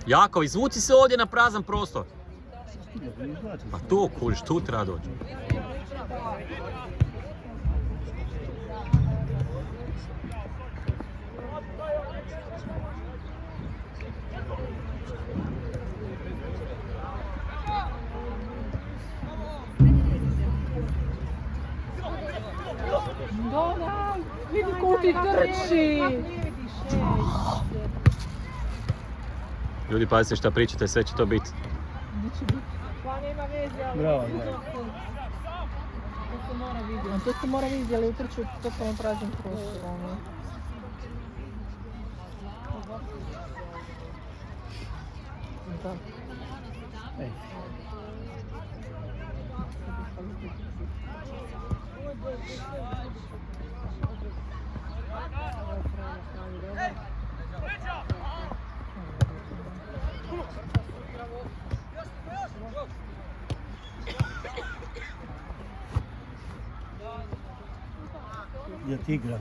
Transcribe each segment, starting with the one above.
Jakov, izvuci se ovdje na prazan prostor. Pa tu, kužiš, tu treba doći. Dona, vidi ko ti trči! Ljudi, pazite šta pričate, sve će to biti. Pa nema veze, ali... Bravo, To se mora vidjeti. To se mora vidjeti, ali utrču totalno prazan prostor. Da. Ej. Ja ti igram.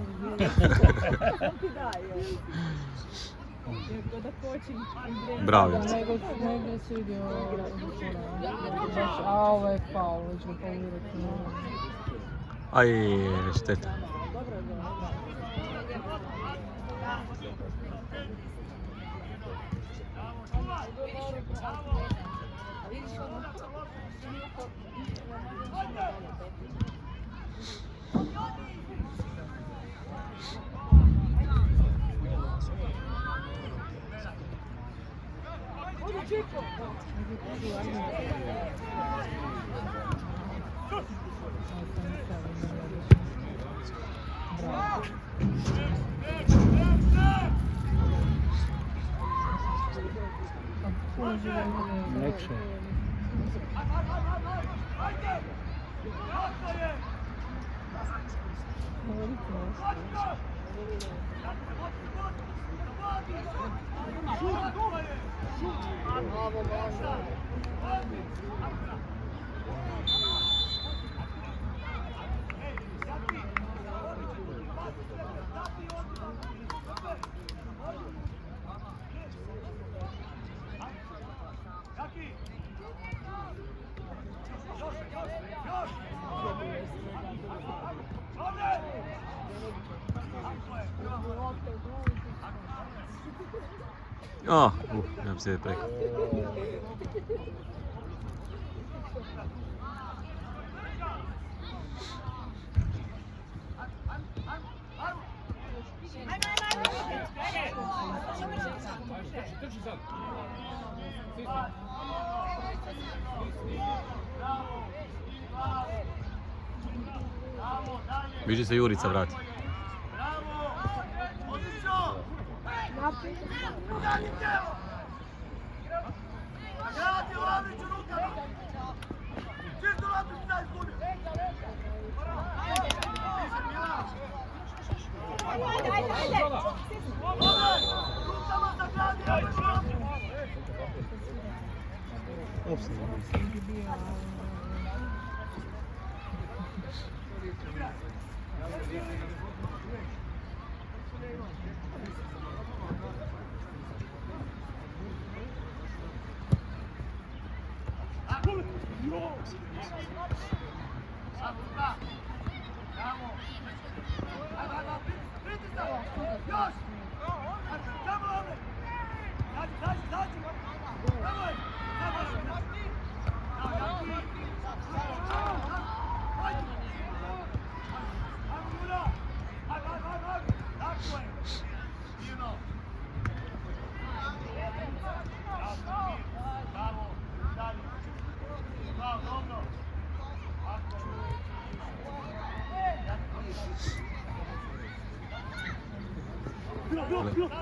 Bravo. Nego se vidio a ovo je faul, već ga faulirati. Aj, šteta. Lekše. Nemam se preko. Viži se Jurica vrati.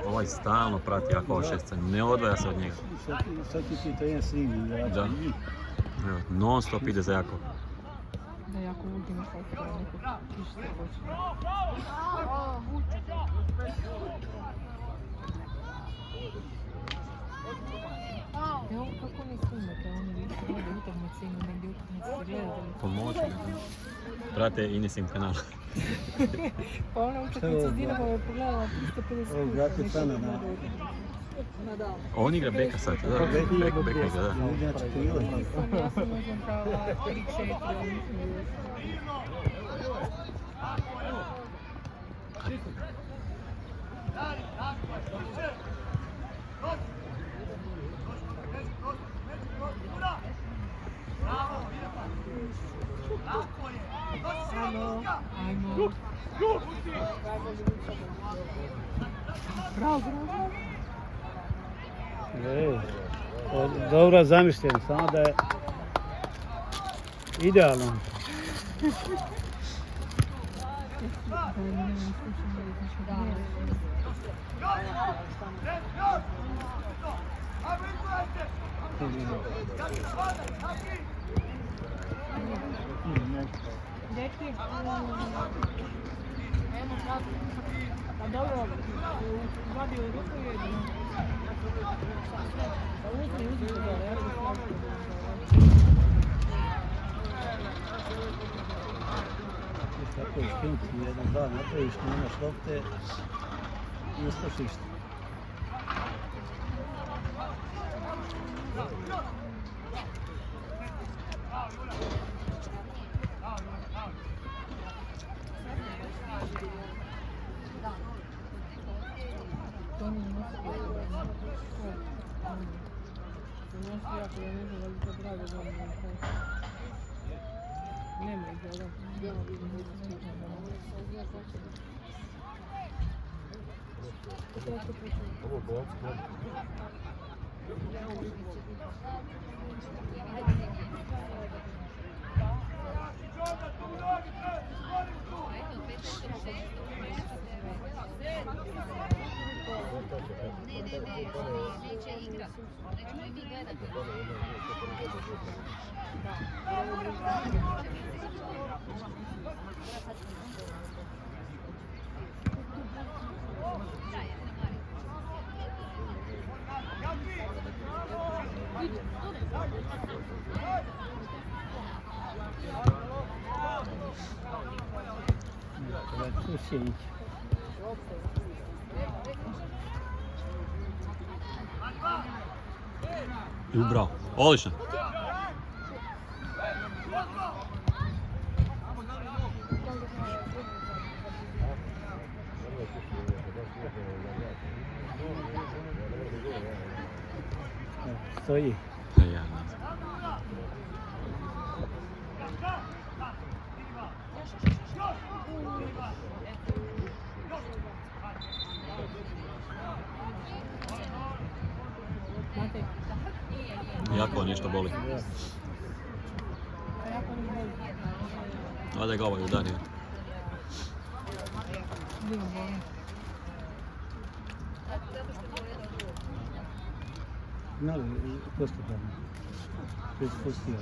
Ovaj stalno prati Jakova šestka, ne odvaja se od njega. Sad ti to jedan svim igrača. Da. Evo, non stop ide za Jakov. Da jako ultima kao neko kiš se hoće. Evo kako ne snimate, oni vide utakmice, ima negdje utakmice gledali. Pomoći ga. Prate Inesim kanal. Pa ona utakmica s Dinamom je pogledala 350 Ovo brate Pana na... Nadal. On igra beka sad, da, beka igra, da. Znači krilo. Ja sam možda prava 3-4, ali nisam još. Ajmo. Bravo, bravo. Dobro zamišljen, samo da je idealno. Deki, pa dobro, vadio je ruku i jedino. Pa uzmi to dole, ja bih Tako je skinuti jedan, dva, napraviš, nemaš lopte i uspeš išta. Nema ih, da. Neće igra, nek ćemo i mi gledati. Tu će ići. Bravo, odlično. Stoji. Ja, jako nešto boli. A da ga ovaj udario. Znali, posto tamo. To je spustio.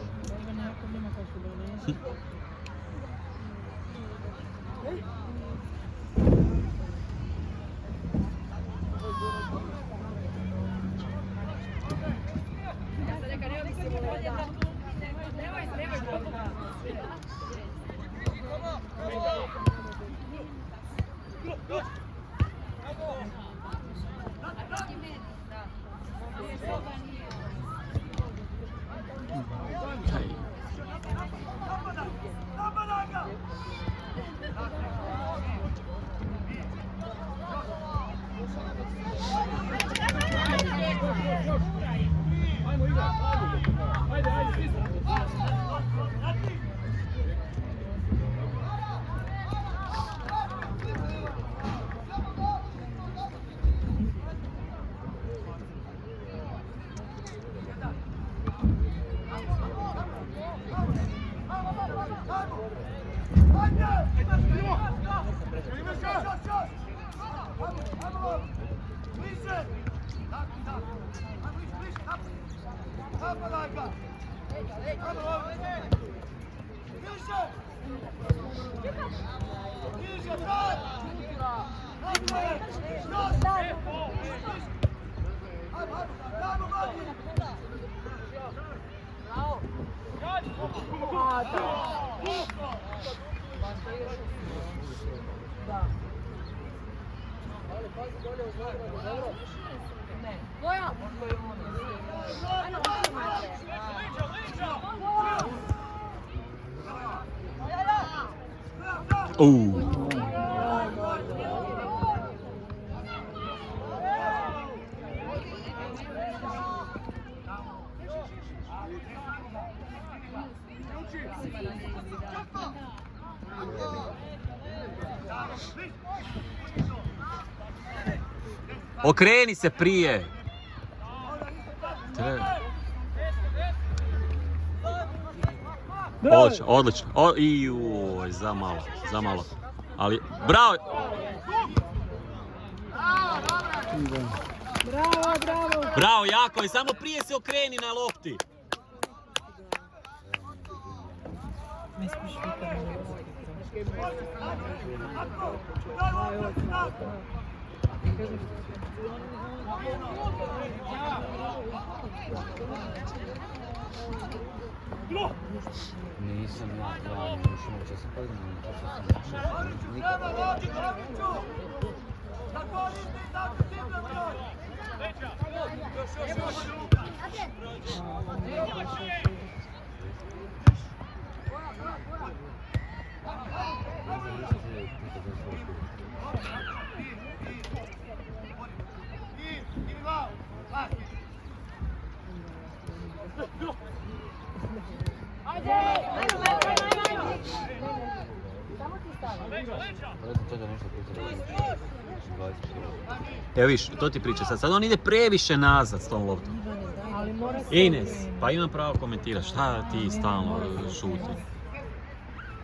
Okreni se prije. Odlično, odlično. Iuuuj, za malo. Ali, bravo! Bravo, jako, i samo prije se okreni na lopti. Nisam ja glavno, još uče se pogledam, Evo viš, to ti priča sad on ide previše nazad s tom loptom. Ines, pa imam pravo komentirati, šta ti stalno šuti?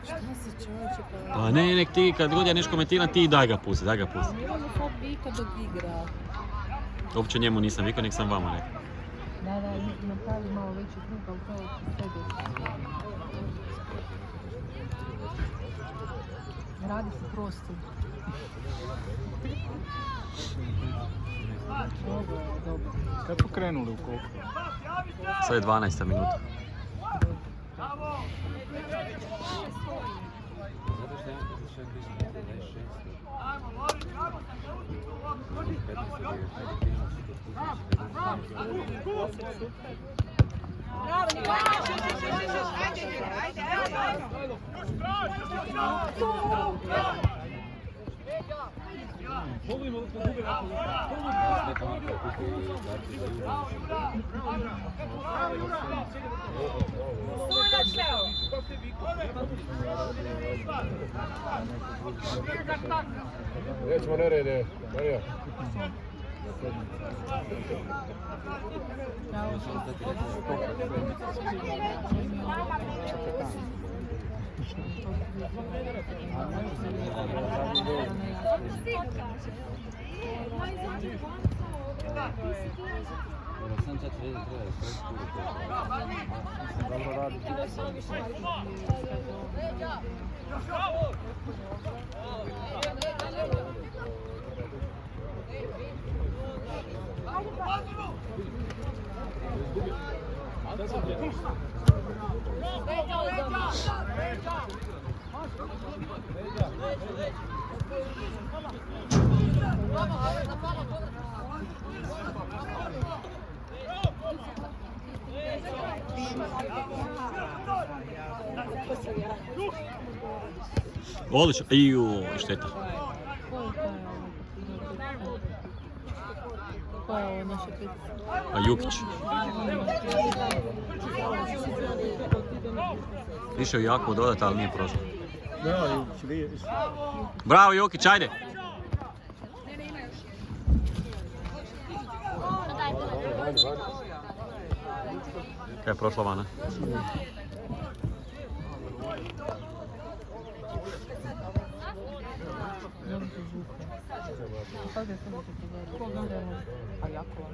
Šta se čovječe pa... Pa ne, nek ti, kad god ja nešto komentiram, ti daj ga pusti. Ne mogu sad vika dok igra. Uopće njemu nisam vikao, nek sam vama rekao. Da, napravi malo veći krug, ali to sve radi se prosto. Dobro. Kad pokrenuli u koliko? Sad je 12. minuta. Nećemo nerede, Marija. Sam sad treba Dobro radi. Odlično, iju, šteta. Ko je ovo naša petica? A Jukić. Išao jako dodati, ali nije prošlo. Da, Jukić, vidiš. Bravo Jukić, ajde! Kaj je prošla vana? Sad je samo što se gleda. A jako vam.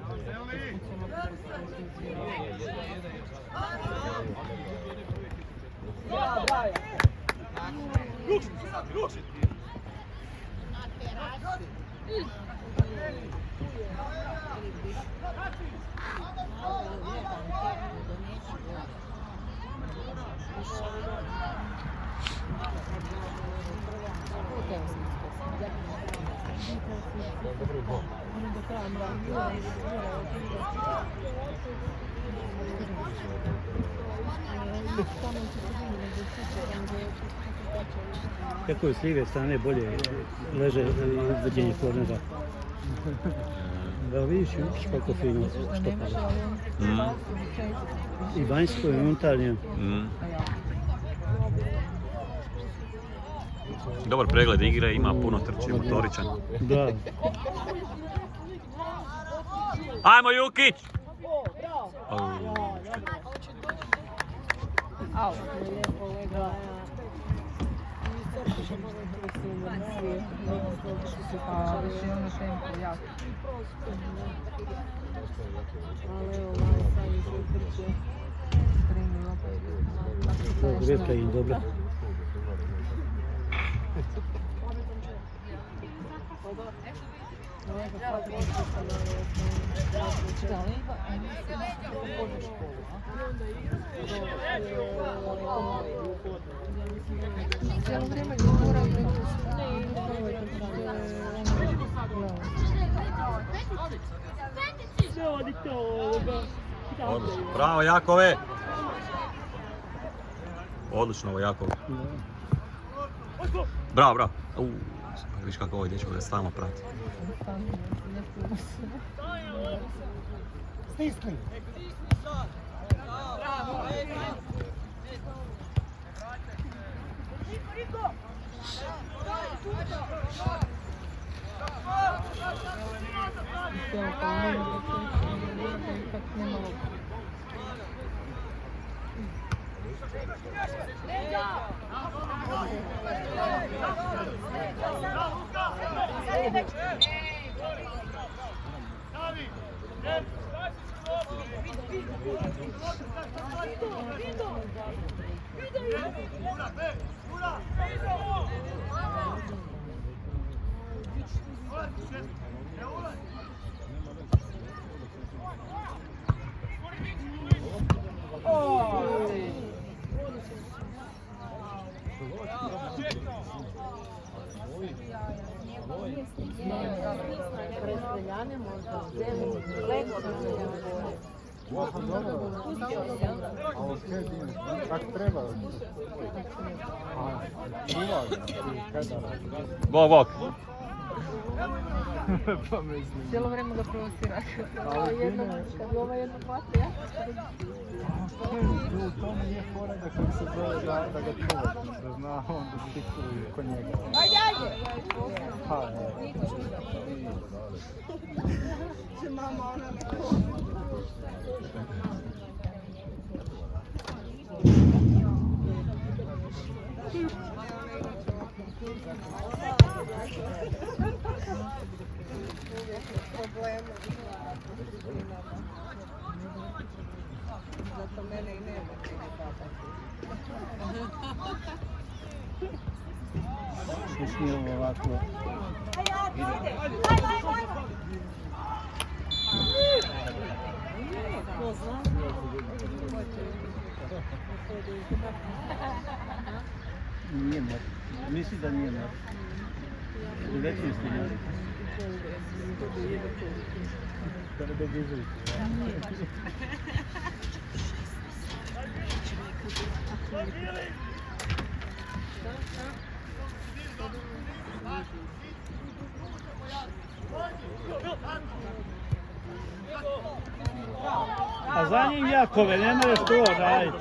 Kako je s lijeve strane bolje leže izvođenje kornera. Da vidiš Jukić kako fino štopalo. I vanjsko i unutarnje. Dobar pregled igre, ima puno trči, motoričan. Da. Ajmo Jukić! Au. Redka im dobra. Cijelo vrijeme govoram Odlično. Bravo Jakove! Odlično ovo Jakov. Bravo, bravo. Viš kako ovaj dječko ga stalno prati. Stisni! Bok, bok. Cijelo vrijeme ga provocira. Kad ova jedno hvata, ja U tome je fora da kako se zove da ga čuvati, da zna on da stiku kod njega. Ajde, ajde! Ha, Će mama ona zato mene i nema Slišni ovako. ko zna. Nije mrtv. Misli da nije mrtv. U većinski ljudi. Kada da guzili. A za njim Jakove, ne možeš to raditi.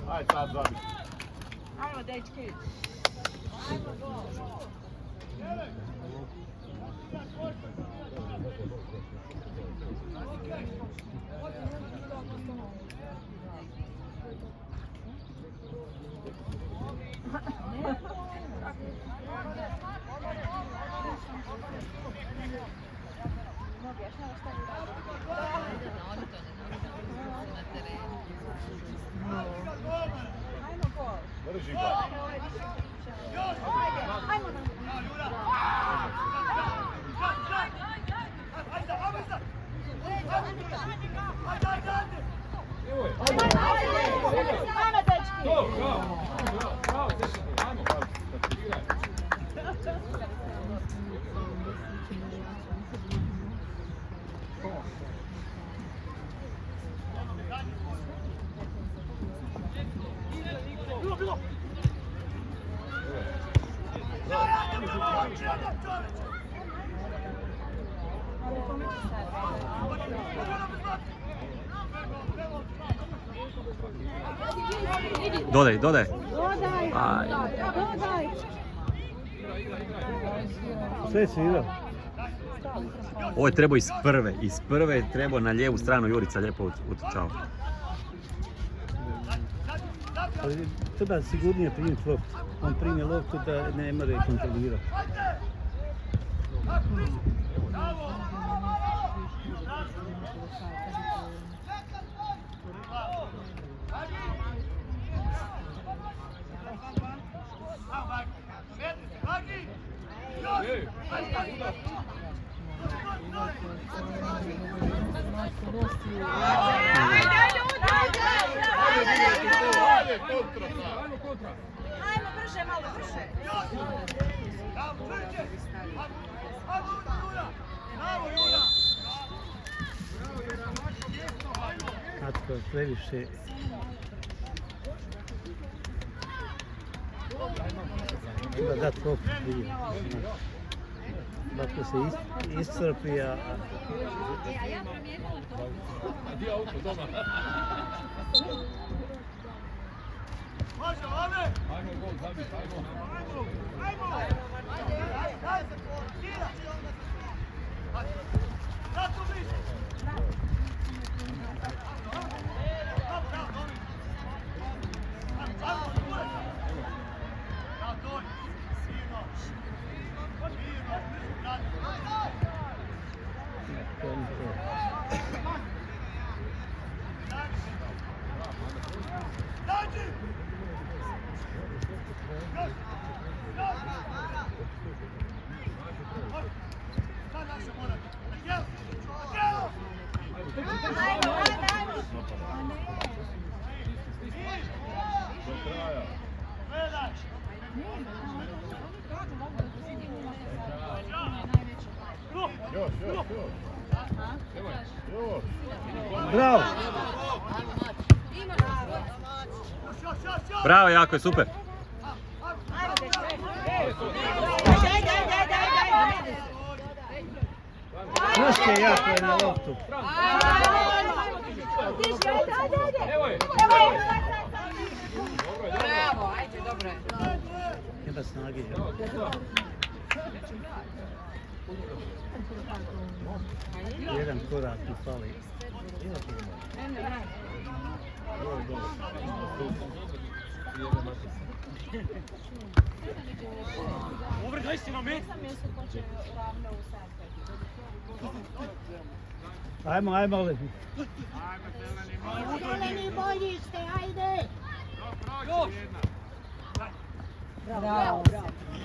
Aj sad zabi. Ajmo, dečki. Drži ga. Ajmo, dečki. Dodaj, dodaj. Sve si igrao. Ovo je trebao iz prve je trebao na lijevu stranu Jurica lijepo utrčao. Ali treba sigurnije primiti loptu. On primi loptu da ne mora kontrolirati. Ajmo brže, malo brže. Natko, previše. Treba dati loptu prije. Ako se iscrpi, a... Bravo! Bravo, jako je, super. Troške jako je na loptu. Bravo, ajde, dobro je. Nema snage. Jedan korak mi fali. Ajmo, ajmo. Zeleni bolji ste, ajde. Bravo.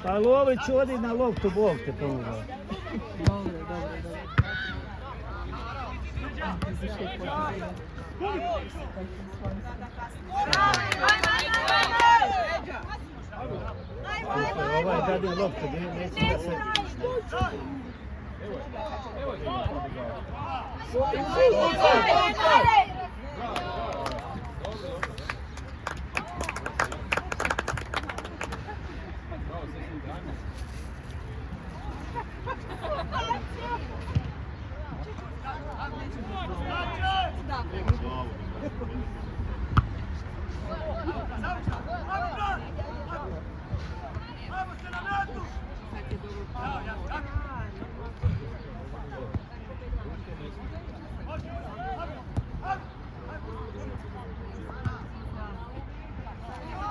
Pa Lović odi na loptu, Bog te pomogao. Dobro, dobro, dobro. Ovaj dadne loptu, neće da se...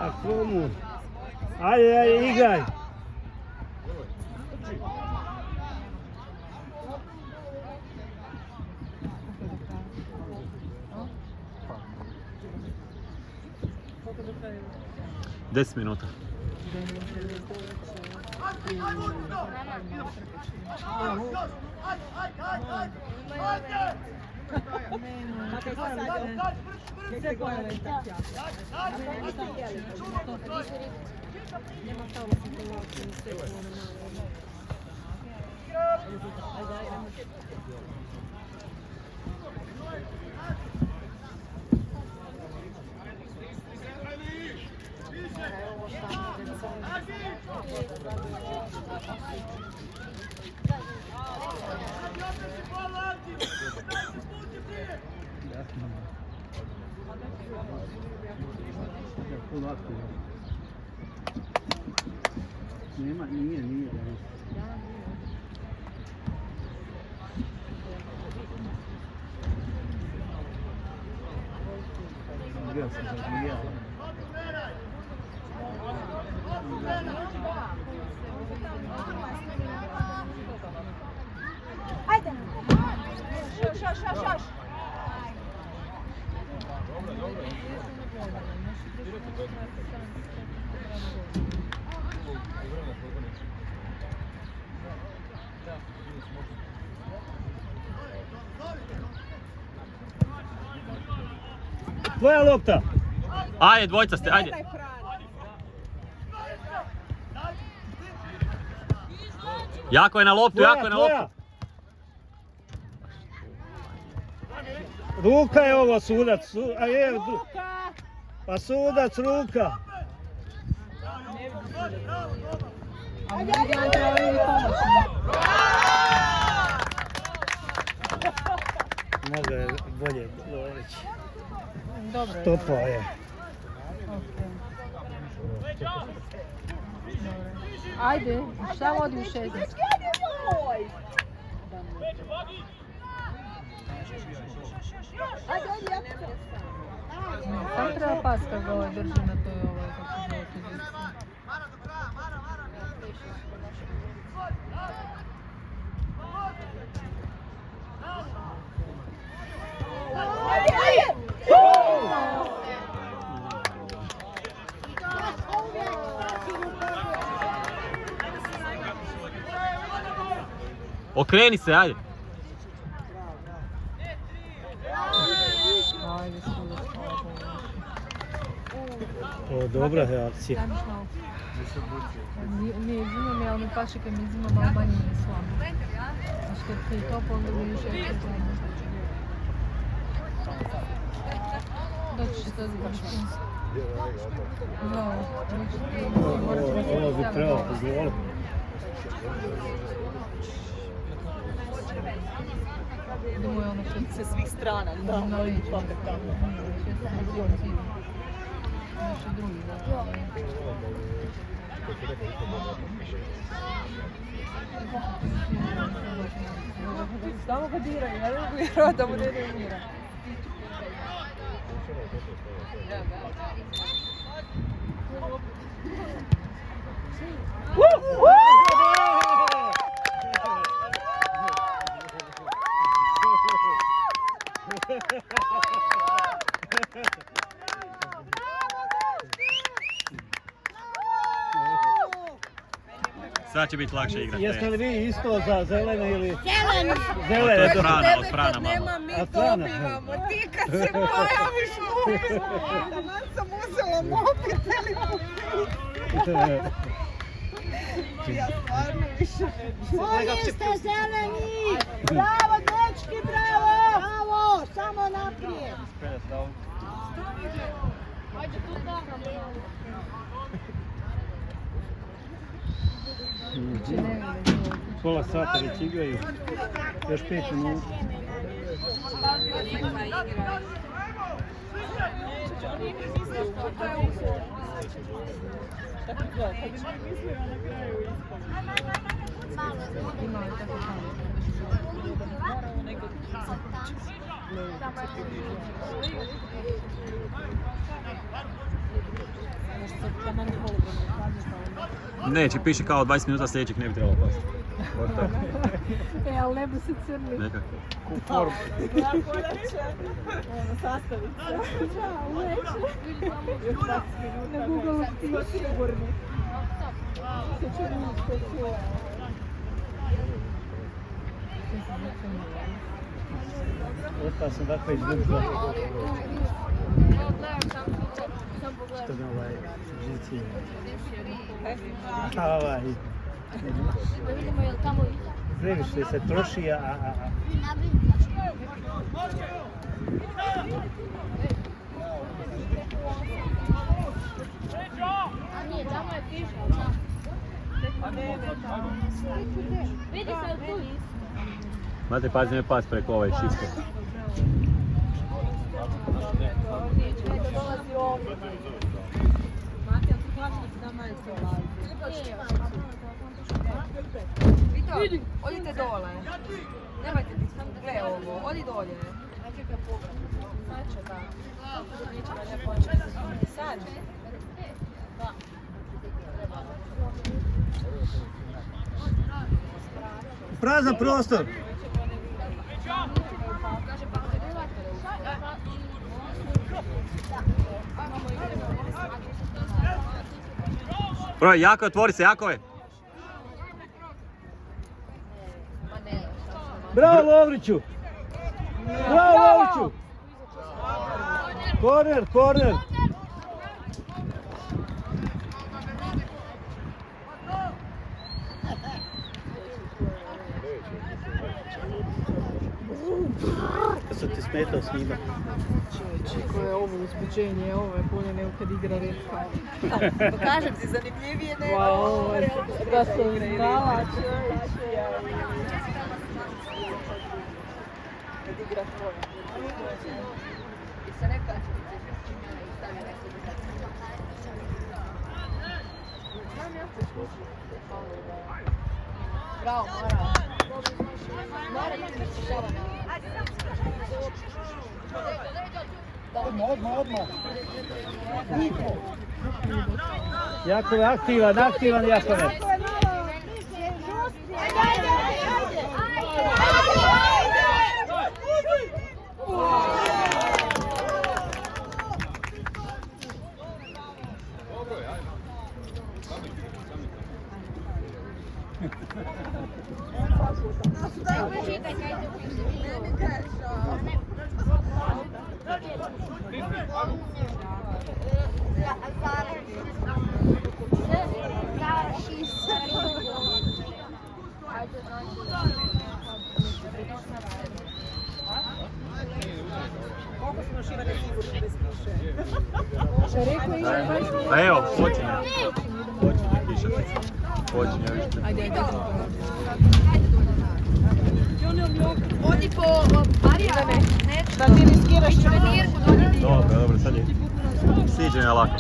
A komu? Ajde, igraj. Koliko do kraja? 10 minuta. Nema pravo situacije u sve Nema, nije. Bio sam zabijao. Ajde! Šoš! Tvoja lopta! Ajde, dvojca ste, ajde. Jako je na loptu, jako je na loptu. Ruka je ovo, sudac. Pa sudac, ruka. Može je bolje Lović. Dobro je. Topa je. Ajde, šta vodi u 16? Sam treba pas kad ga drži na toj ovoj, kako se zove poziciji. Okreni se, ajde. Ajde, sudac, hvala Bogu. O, dobra je akcija. Daj mi šnalu. Ne izimam, ali mi paše kad mi izimam, ali manje mi je slabo. Znaš kad ti je topo, onda mi više je slabo. Doći će to zgoditi. Ovo bi trebalo pozvoli. Думаю, ono što Sa svih strana, da, na ali liču. fakat tamo. Naši drugi, da. Samo ga diraju, ja ne mogu vjerovati da mu ne ide mira. Sad će biti lakše igrati. Jeste li vi isto za zelene ili... Zeleni! To je od Frana, od Frana malo. Mi A Frana? dobivamo, ti kad se pojaviš uopće, taman sam uzela mobitel i ja stvarno više... Oni ste zeleni! Bravo, dečki, bravo! Bravo, samo naprijed! Ajde tu tamo. Pola sata već igraju. Još 5 minuta. Imali tako tamo. Neće, piše kao 20 minuta sljedećeg ne bi trebalo pasti. Baš tako. Ali ne bi se crni. Nekako. Na Google piše. Ostao sam dakle izgubila. Što da žici. Da vidimo je li tamo Previše se troši, A nije, tamo je pišno, da. Vidi se tu isto. Znate, pazi me pas preko ove šipke. Dolazi ovdje. Matija, ti plaći da ti nama je to Vito, odite dole. Nemojte biti, gle ovo, odi dolje. Znači da. Neće da ne početi. Sad. Prazan prostor. Broj, jako, otvori se, Jakove! Bravo Lovriću! Bravo Lovriću! Korner, korner! Kad sam ti smetao snima. Koje je ovo uzbuđenje, ovo je bolje nego kad igra Red Cup. Pa kažem ti, zanimljivije nego Wow, da sam znala kad igra tvoja. Bravo, Mara. Odmah. Jakove, aktivan Jakove. A evo, počinje. Počinje, pišati. Počinje, vidite. Ajde. Odi po Marija. Da ti riskiraš Dobro, sad je siđenje lako.